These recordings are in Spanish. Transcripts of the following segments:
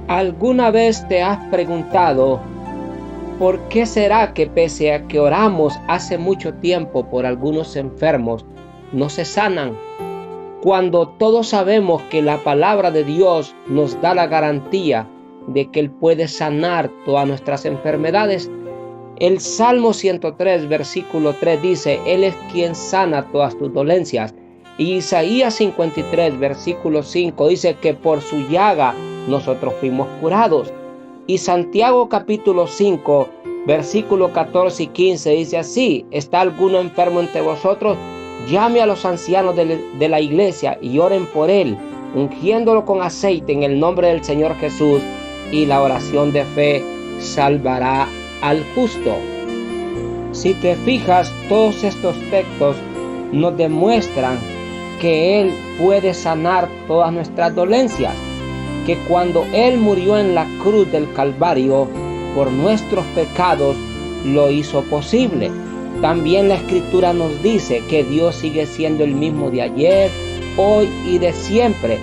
¿Alguna vez te has preguntado por qué será que pese a que oramos hace mucho tiempo por algunos enfermos, no se sanan? Cuando todos sabemos que la palabra de Dios nos da la garantía de que Él puede sanar todas nuestras enfermedades. El Salmo 103, versículo 3 dice, Él es quien sana todas tus dolencias. Y Isaías 53, versículo 5 dice que por su llaga nosotros fuimos curados. Y Santiago capítulo 5, versículo 14 y 15 dice así, ¿está alguno enfermo entre vosotros? Llame a los ancianos de la iglesia y oren por él, ungiéndolo con aceite en el nombre del Señor Jesús, y la oración de fe salvará al justo. Si te fijas, todos estos textos nos demuestran que Él puede sanar todas nuestras dolencias, que cuando Él murió en la cruz del Calvario por nuestros pecados, lo hizo posible. También la Escritura nos dice que Dios sigue siendo el mismo de ayer, hoy y de siempre.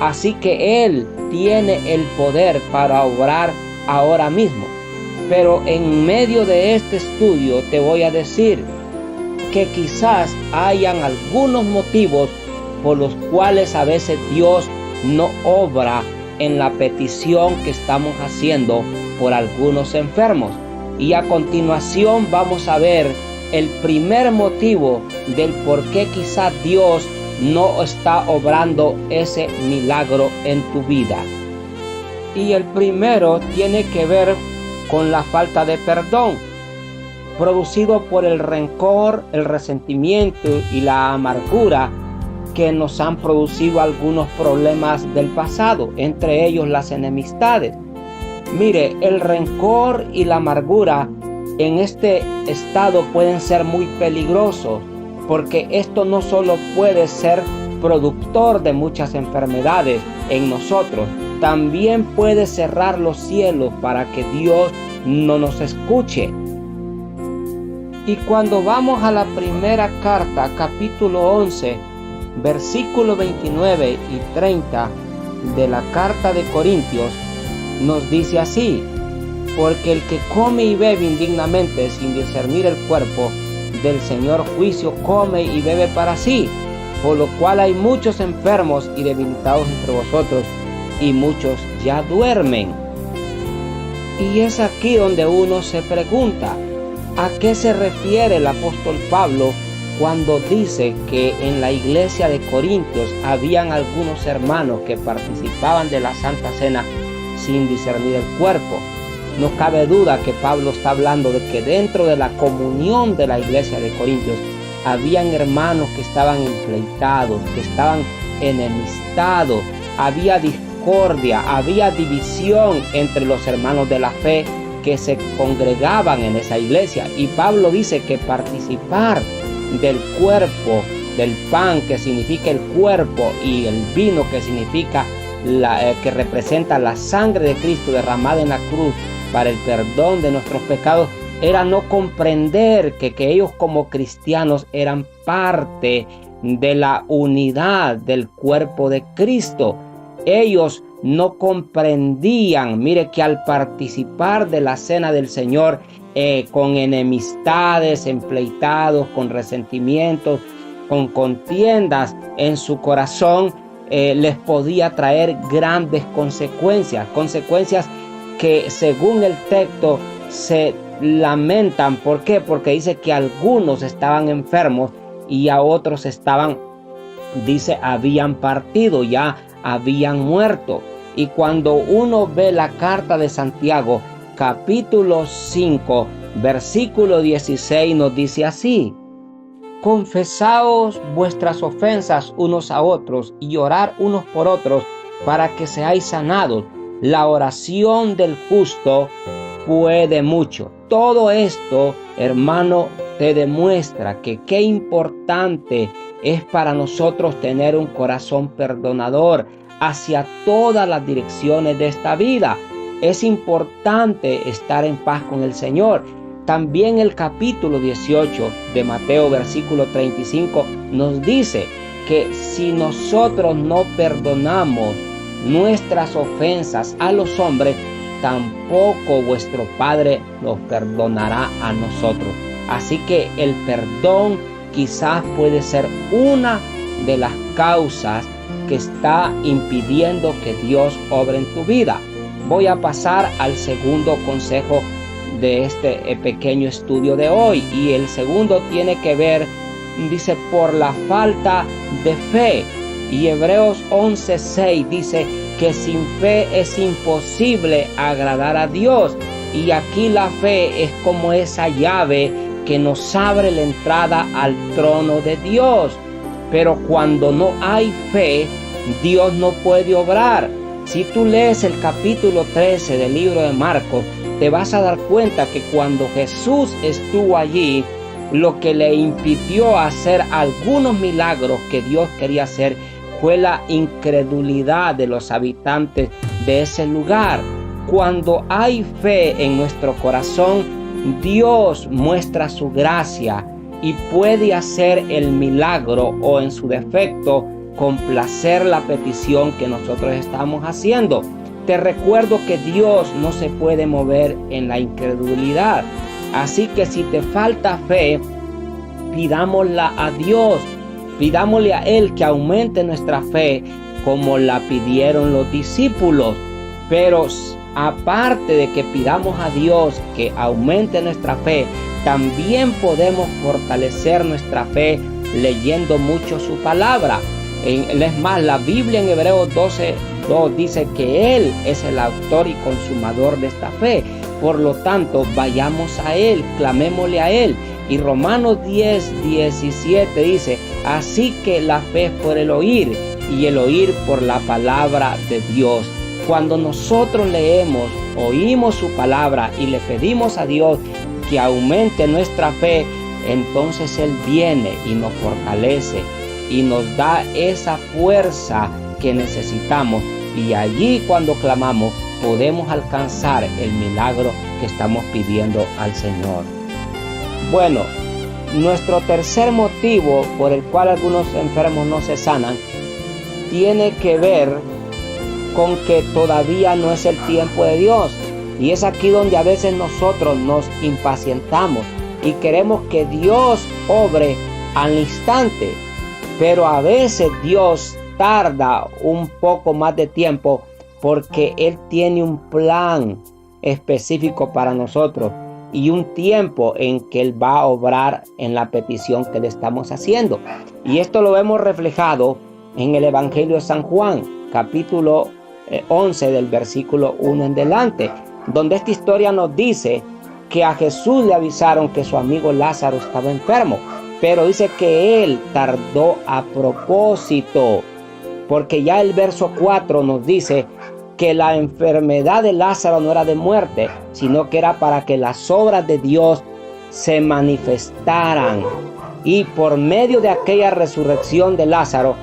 Así que Él tiene el poder para obrar ahora mismo. Pero en medio de este estudio te voy a decir que quizás hayan algunos motivos por los cuales a veces Dios no obra en la petición que estamos haciendo por algunos enfermos. Y a continuación vamos a ver el primer motivo del por qué quizás Dios no está obrando ese milagro en tu vida. Y el primero tiene que ver con la falta de perdón, producido por el rencor, el resentimiento y la amargura que nos han producido algunos problemas del pasado, entre ellos las enemistades. Mire, el rencor y la amargura en este estado pueden ser muy peligrosos, porque esto no solo puede ser productor de muchas enfermedades en nosotros, también puede cerrar los cielos para que Dios no nos escuche. Y cuando vamos a la primera carta, capítulo 11, versículo 29 y 30 de la carta de Corintios, nos dice así, porque el que come y bebe indignamente sin discernir el cuerpo del Señor juicio come y bebe para sí, por lo cual hay muchos enfermos y debilitados entre vosotros, y muchos ya duermen. Y es aquí donde uno se pregunta, ¿a qué se refiere el apóstol Pablo cuando dice que en la iglesia de Corintios habían algunos hermanos que participaban de la Santa Cena sin discernir el cuerpo? No cabe duda que Pablo está hablando de que dentro de la comunión de la iglesia de Corintios habían hermanos que estaban enfrentados, que estaban enemistados, había discordia, había división entre los hermanos de la fe que se congregaban en esa iglesia. Y Pablo dice que participar del cuerpo, del pan que significa el cuerpo y el vino que significa que representa la sangre de Cristo derramada en la cruz para el perdón de nuestros pecados, era no comprender que ellos como cristianos eran parte de la unidad del cuerpo de Cristo. Ellos no comprendían, mire, que al participar de la cena del Señor con enemistades, empleitados, con resentimientos, con contiendas en su corazón, les podía traer grandes consecuencias que según el texto se lamentan. ¿Por qué? Porque dice que algunos estaban enfermos y a otros habían partido, ya habían muerto. Y cuando uno ve la carta de Santiago, capítulo 5, versículo 16, nos dice así: confesaos vuestras ofensas unos a otros y orad unos por otros para que seáis sanados. La oración del justo puede mucho. Todo esto, hermano, te demuestra que qué importante es para nosotros tener un corazón perdonador hacia todas las direcciones de esta vida. Es importante estar en paz con el Señor. También el capítulo 18 de Mateo, versículo 35, nos dice que si nosotros no perdonamos nuestras ofensas a los hombres, tampoco vuestro Padre nos perdonará a nosotros. Así que el perdón quizás puede ser una de las causas que está impidiendo que Dios obre en tu vida. Voy a pasar al segundo consejo de este pequeño estudio de hoy, y el segundo tiene que ver, dice, por la falta de fe. Y Hebreos 11:6 dice que sin fe es imposible agradar a Dios. Y aquí la fe es como esa llave que nos abre la entrada al trono de Dios. Pero cuando no hay fe, Dios no puede obrar. Si tú lees el capítulo 13 del libro de Marcos, te vas a dar cuenta que cuando Jesús estuvo allí, lo que le impidió hacer algunos milagros que Dios quería hacer fue la incredulidad de los habitantes de ese lugar. Cuando hay fe en nuestro corazón, Dios muestra su gracia y puede hacer el milagro, o en su defecto, complacer la petición que nosotros estamos haciendo. Te recuerdo que Dios no se puede mover en la incredulidad. Así que si te falta fe, pidámosla a Dios. Pidámosle a Él que aumente nuestra fe como la pidieron los discípulos. Pero aparte de que pidamos a Dios que aumente nuestra fe, también podemos fortalecer nuestra fe leyendo mucho su palabra. Es más, la Biblia en Hebreos 12:2 dice que Él es el autor y consumador de esta fe. Por lo tanto, vayamos a Él, clamémosle a Él. Y Romanos 10:17 dice, así que la fe es por el oír, y el oír por la palabra de Dios. Cuando nosotros leemos, oímos su palabra y le pedimos a Dios que aumente nuestra fe, entonces Él viene y nos fortalece y nos da esa fuerza que necesitamos. Y allí, cuando clamamos, podemos alcanzar el milagro que estamos pidiendo al Señor. Bueno, nuestro tercer motivo por el cual algunos enfermos no se sanan tiene que ver con que todavía no es el tiempo de Dios. Y es aquí donde a veces nosotros nos impacientamos y queremos que Dios obre al instante. Pero a veces Dios tarda un poco más de tiempo porque Él tiene un plan específico para nosotros y un tiempo en que Él va a obrar en la petición que le estamos haciendo. Y esto lo vemos reflejado en el Evangelio de San Juan, capítulo 11 del versículo 1 en delante, donde esta historia nos dice que a Jesús le avisaron que su amigo Lázaro estaba enfermo, pero dice que Él tardó a propósito, porque ya el verso 4 nos dice que la enfermedad de Lázaro no era de muerte, sino que era para que las obras de Dios se manifestaran. Y por medio de aquella resurrección de Lázaro,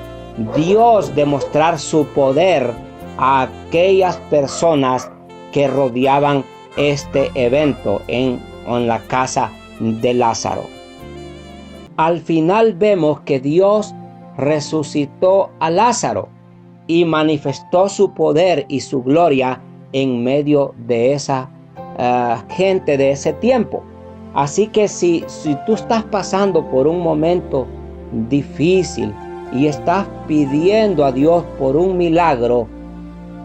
Dios demostrar su poder a aquellas personas que rodeaban este evento en la casa de Lázaro. Al final vemos que Dios resucitó a Lázaro y manifestó su poder y su gloria en medio de esa gente de ese tiempo. Así que si tú estás pasando por un momento difícil y estás pidiendo a Dios por un milagro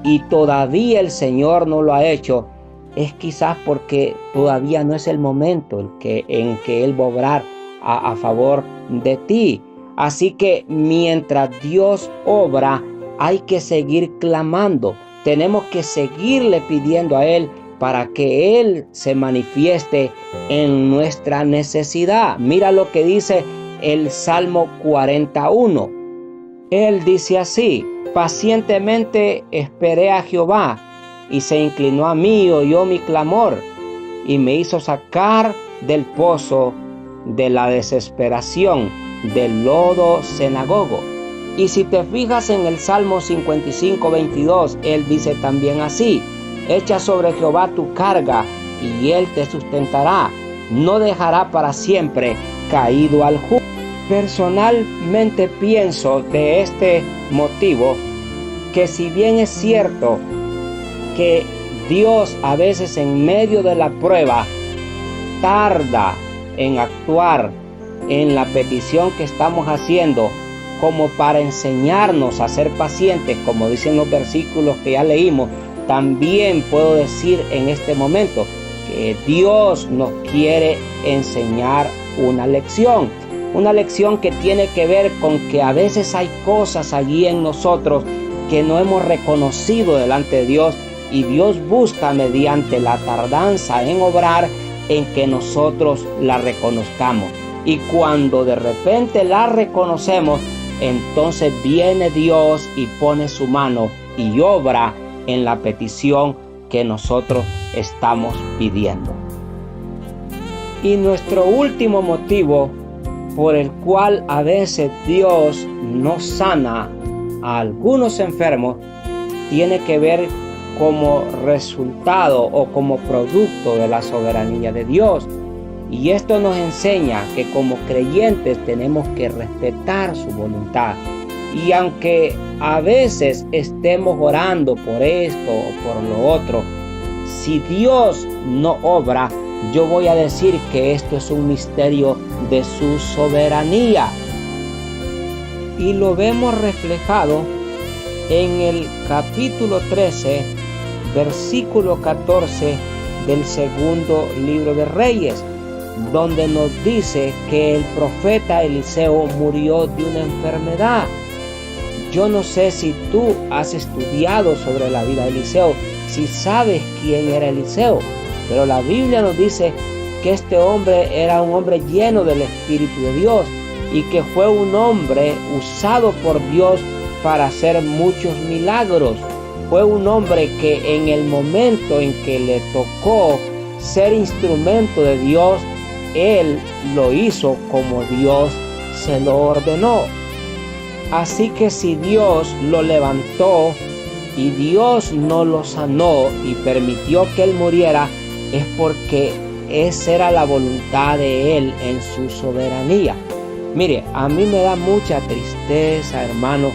y todavía el Señor no lo ha hecho, es quizás porque todavía no es el momento en que Él va a obrar a favor de ti. Así que mientras Dios obra, hay que seguir clamando. Tenemos que seguirle pidiendo a Él para que Él se manifieste en nuestra necesidad. Mira lo que dice el Salmo 41. Él dice así: pacientemente esperé a Jehová, y se inclinó a mí y oyó mi clamor, y me hizo sacar del pozo de la desesperación, del lodo cenagogo. Y si te fijas en el Salmo 55:22, Él dice también así: echa sobre Jehová tu carga, y Él te sustentará, no dejará para siempre caído al justo. Personalmente pienso de este motivo que si bien es cierto que Dios a veces en medio de la prueba tarda en actuar en la petición que estamos haciendo, como para enseñarnos a ser pacientes, como dicen los versículos que ya leímos, también puedo decir en este momento que Dios nos quiere enseñar una lección que tiene que ver con que a veces hay cosas allí en nosotros que no hemos reconocido delante de Dios, y Dios busca mediante la tardanza en obrar en que nosotros la reconozcamos. Y cuando de repente la reconocemos, entonces viene Dios y pone su mano y obra en la petición que nosotros estamos pidiendo. Y nuestro último motivo por el cual a veces Dios no sana a algunos enfermos tiene que ver como resultado o como producto de la soberanía de Dios. Y esto nos enseña que como creyentes tenemos que respetar su voluntad. Y aunque a veces estemos orando por esto o por lo otro, si Dios no obra, yo voy a decir que esto es un misterio de su soberanía. Y lo vemos reflejado en el capítulo 13, versículo 14 del segundo libro de Reyes, donde nos dice que el profeta Eliseo murió de una enfermedad. Yo no sé si tú has estudiado sobre la vida de Eliseo, si sabes quién era Eliseo, pero la Biblia nos dice que este hombre era un hombre lleno del Espíritu de Dios y que fue un hombre usado por Dios para hacer muchos milagros. Fue un hombre que en el momento en que le tocó ser instrumento de Dios, él lo hizo como Dios se lo ordenó. Así que si Dios lo levantó y Dios no lo sanó y permitió que él muriera, es porque esa era la voluntad de él en su soberanía. Mire, a mí me da mucha tristeza, hermano,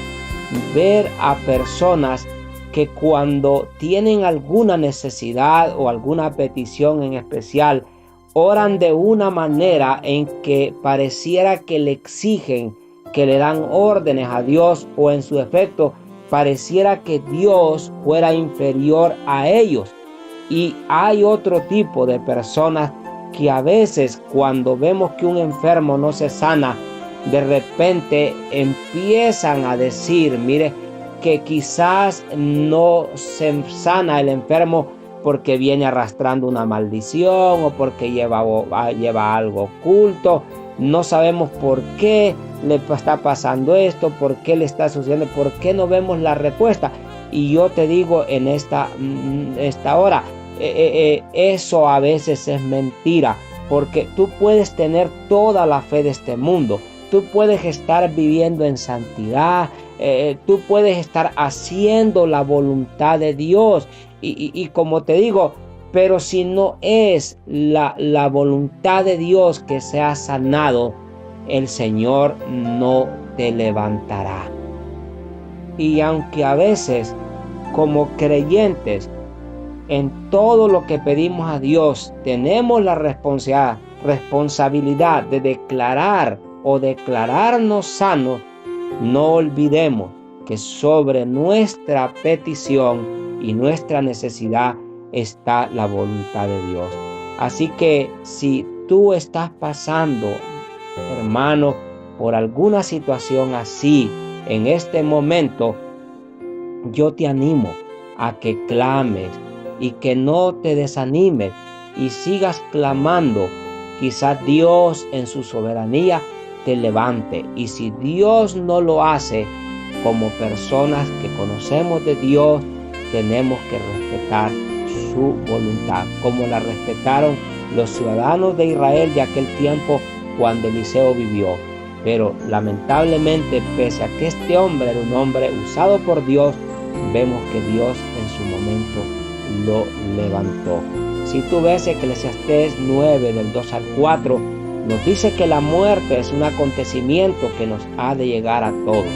ver a personas que cuando tienen alguna necesidad o alguna petición en especial, oran de una manera en que pareciera que le exigen, que le dan órdenes a Dios, o en su defecto pareciera que Dios fuera inferior a ellos. Y hay otro tipo de personas que a veces cuando vemos que un enfermo no se sana, de repente empiezan a decir, mire, que quizás no se sana el enfermo porque viene arrastrando una maldición o porque lleva algo oculto. No sabemos por qué le está pasando esto, por qué le está sucediendo, por qué no vemos la respuesta. Y yo te digo en esta hora, eso a veces es mentira, porque tú puedes tener toda la fe de este mundo, tú puedes estar viviendo en santidad, tú puedes estar haciendo la voluntad de Dios y como te digo, pero si no es la voluntad de Dios que sea sanado, el Señor no te levantará. Y aunque a veces como creyentes en todo lo que pedimos a Dios tenemos la responsabilidad de declarar o declararnos sanos, no olvidemos que sobre nuestra petición y nuestra necesidad está la voluntad de Dios. Así que si tú estás pasando, hermano, por alguna situación así en este momento, yo te animo a que clames y que no te desanimes y sigas clamando. Quizás Dios en su soberanía te levante, y si Dios no lo hace, como personas que conocemos de Dios, tenemos que respetar su voluntad, como la respetaron los ciudadanos de Israel de aquel tiempo cuando Eliseo vivió. Pero lamentablemente, pese a que este hombre era un hombre usado por Dios, vemos que Dios en su momento lo levantó. Si tú ves Eclesiastés 9 del 2 al 4, nos dice que la muerte es un acontecimiento que nos ha de llegar a todos.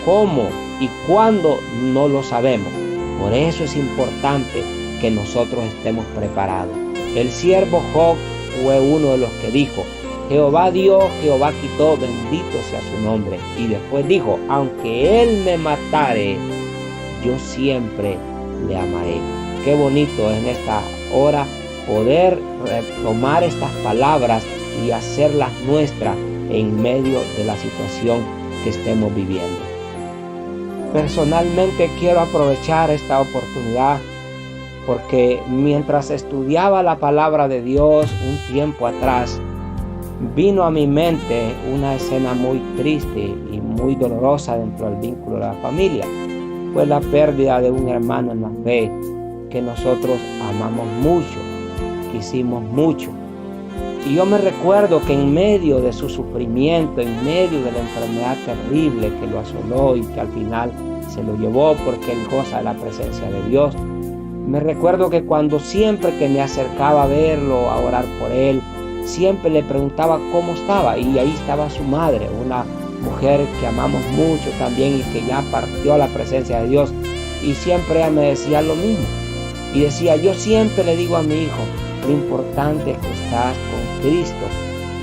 ¿Cómo y cuándo no lo sabemos. Por eso es importante que nosotros estemos preparados. El siervo Job fue uno de los que dijo: Jehová dio, Jehová quitó, bendito sea su nombre. Y después dijo: aunque él me matare, yo siempre le amaré. Qué bonito es en esta hora poder tomar estas palabras y hacerlas nuestras en medio de la situación que estemos viviendo. Personalmente quiero aprovechar esta oportunidad porque mientras estudiaba la palabra de Dios un tiempo atrás, vino a mi mente una escena muy triste y muy dolorosa dentro del vínculo de la familia. Fue la pérdida de un hermano en la fe que nosotros amamos mucho, quisimos mucho. Y yo me recuerdo que en medio de su sufrimiento, en medio de la enfermedad terrible que lo asoló y que al final se lo llevó porque él goza de la presencia de Dios, me recuerdo que cuando siempre que me acercaba a verlo, a orar por él, siempre le preguntaba cómo estaba, y ahí estaba su madre, una mujer que amamos mucho también y que ya partió a la presencia de Dios, y siempre ella me decía lo mismo, y decía: yo siempre le digo a mi hijo, lo importante es que estás con Cristo,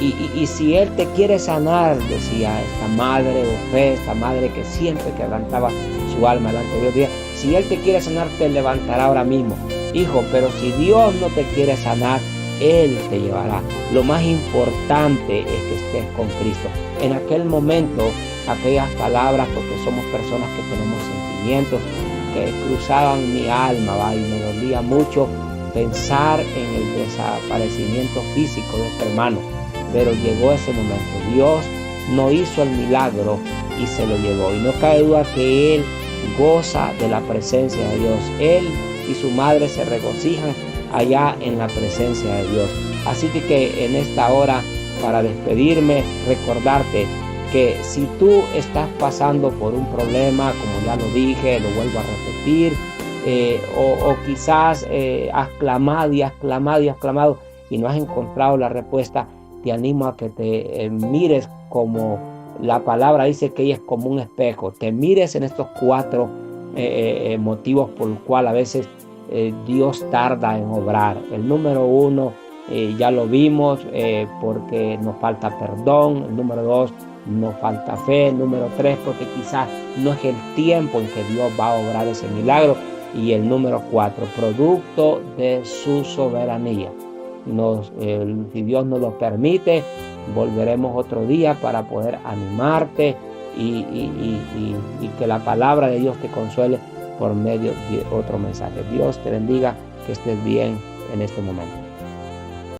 y si Él te quiere sanar, decía esta madre de fe, esta madre que siempre quebrantaba su alma el anterior día, si Él te quiere sanar, te levantará ahora mismo, hijo, pero si Dios no te quiere sanar, Él te llevará. Lo más importante es que estés con Cristo. En aquel momento, aquellas palabras, porque somos personas que tenemos sentimientos, que cruzaban mi alma, y me dolía mucho pensar en el desaparecimiento físico de este hermano. Pero llegó ese momento. Dios no hizo el milagro y se lo llevó. Y no cabe duda que Él goza de la presencia de Dios. Él y su madre se regocijan allá en la presencia de Dios. Así que en esta hora, para despedirme, recordarte que si tú estás pasando por un problema, como ya lo dije, lo vuelvo a repetir, o quizás has clamado y has clamado y has clamado y no has encontrado la respuesta, te animo a que te mires, como la palabra dice, que ella es como un espejo. Te mires en estos 4 motivos por los cuales a veces Dios tarda en obrar. El número 1, ya lo vimos, porque nos falta perdón. El número 2, nos falta fe. El número 3, porque quizás no es el tiempo en que Dios va a obrar ese milagro. Y el número 4, producto de su soberanía. Si Dios nos lo permite, volveremos otro día para poder animarte y que la palabra de Dios te consuele por medio de otro mensaje. Dios te bendiga, que estés bien en este momento.